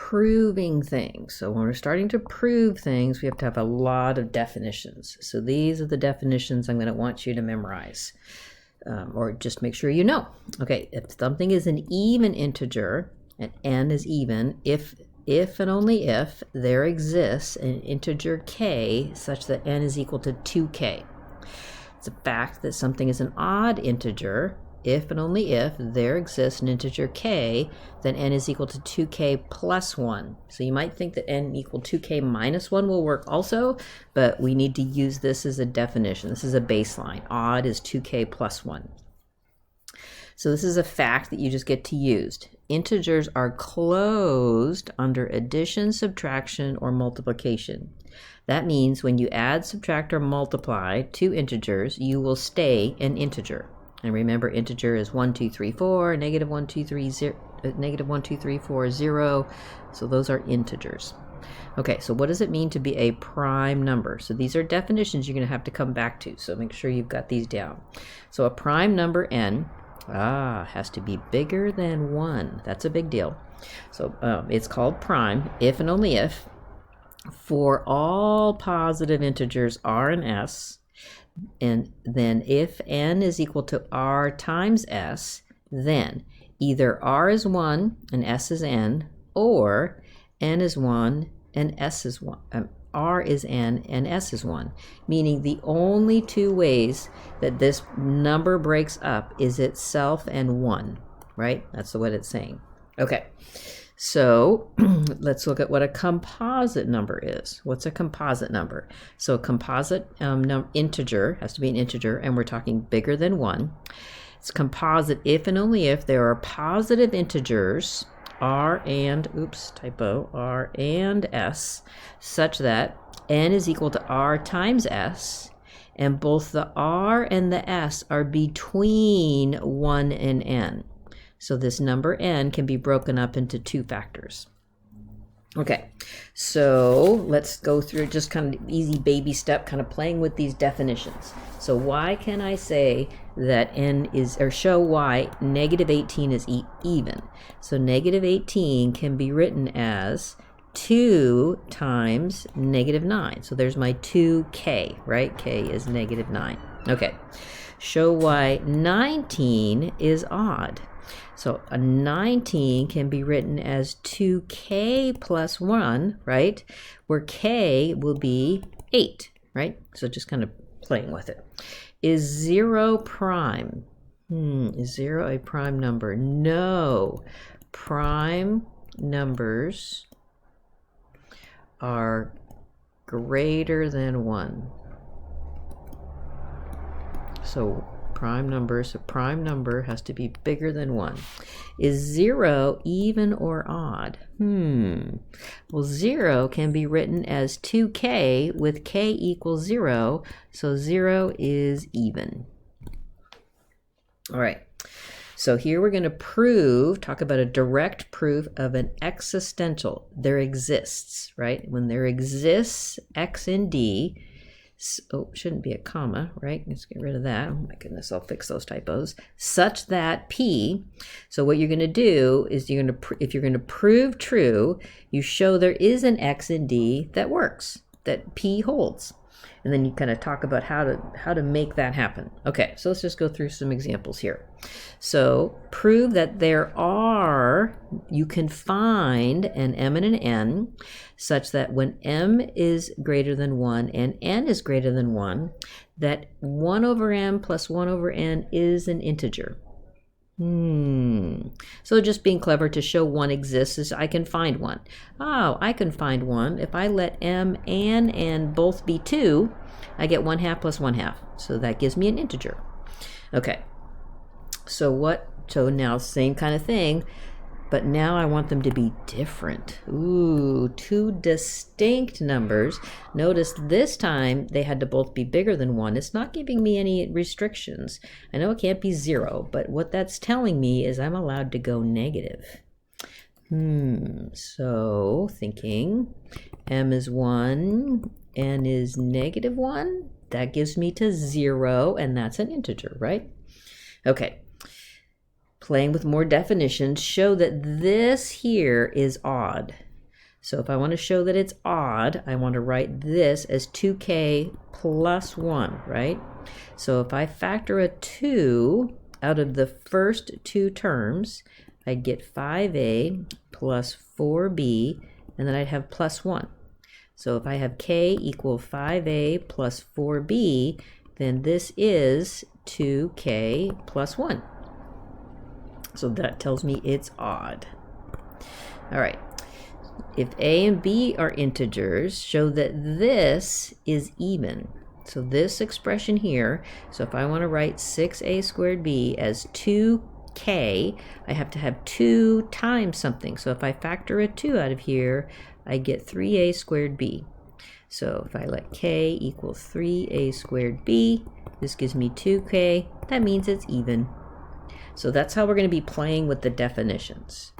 proving things. So when we're starting to prove things, we have to have a lot of definitions. So these are the definitions I'm going to want you to memorize, or just make sure you know. Okay, if something is an even integer, and n is even, if and only if there exists an integer k such that n is equal to 2k. It's a fact that something is an odd integer if and only if there exists an integer k, then n is equal to 2k plus 1. So you might think that n equal 2k minus 1 will work also, but we need to use this as a definition. This is a baseline. Odd is 2k plus 1. So this is a fact that you just get to use. Integers are closed under addition, subtraction, or multiplication. That means when you add, subtract, or multiply two integers, you will stay an integer. And remember, integer is 1, 2, 3, 4, negative 1, 2, 3, 0, negative 1, 2, 3, 4, 0. So those are integers. Okay, so what does it mean to be a prime number? So these are definitions you're going to have to come back to. So make sure you've got these down. So a prime number n has to be bigger than 1. That's a big deal. So it's called prime if and only if for all positive integers r and s, and then if n is equal to r times s, then either r is 1 and s is n, or n is 1 and s is 1. R is n and s is 1, meaning the only two ways that this number breaks up is itself and 1, right? That's what it's saying. Okay, so let's look at what a composite number is. What's a composite number? So a composite integer has to be an integer, and we're talking bigger than 1. It's composite if and only if there are positive integers r and s such that n is equal to r times s, and both the r and the s are between 1 and n. So this number n can be broken up into two factors. Okay, so let's go through just kind of easy baby step, kind of playing with these definitions. So why can I say that n is, or show why negative 18 is even? So negative 18 can be written as 2 times negative 9. So there's my 2k, right? K is negative 9. Okay, show why 19 is odd. So a 19 can be written as 2k plus 1, right? Where k will be 8, right? So just kind of playing with it. Is 0 prime? Is 0 a prime number? No. Prime numbers are greater than 1. So prime numbers, a prime number has to be bigger than 1. Is 0 even or odd? Well, 0 can be written as 2k with k equals 0, so 0 is even. All right, so here we're going to talk about a direct proof of an existential. There exists, right? When there exists x in D, shouldn't be a comma, right? Let's get rid of that. Oh my goodness, I'll fix those typos. Such that P, so what you're going to do is if you're going to prove true, you show there is an X in D that works, that P holds. And then you kind of talk about how to make that happen. Okay, so let's just go through some examples here. So prove that you can find an m and an n such that when m is greater than 1 and n is greater than 1, that 1 over m plus 1 over n is an integer. So just being clever to show one exists is I can find one. Oh, I can find one. If I let m and n both be 2, I get 1/2 plus 1/2. So that gives me an integer. Okay. So now same kind of thing, but now I want them to be different. Ooh, two distinct numbers. Notice this time they had to both be bigger than 1. It's not giving me any restrictions. I know it can't be 0, but what that's telling me is I'm allowed to go negative. So thinking m is 1, n is negative 1. That gives me to 0, and that's an integer, right? Okay. Playing with more definitions, show that this here is odd. So if I want to show that it's odd, I want to write this as 2k plus 1, right? So if I factor a 2 out of the first two terms, I'd get 5a plus 4b, and then I'd have plus 1. So if I have k equal 5a plus 4b, then this is 2k plus 1. So that tells me it's odd. All right. If a and b are integers, show that this is even. So this expression here, so if I want to write 6a squared b as 2k, I have to have 2 times something. So if I factor a 2 out of here, I get 3a squared b. So if I let k equal 3a squared b, this gives me 2k. That means it's even. So that's how we're going to be playing with the definitions.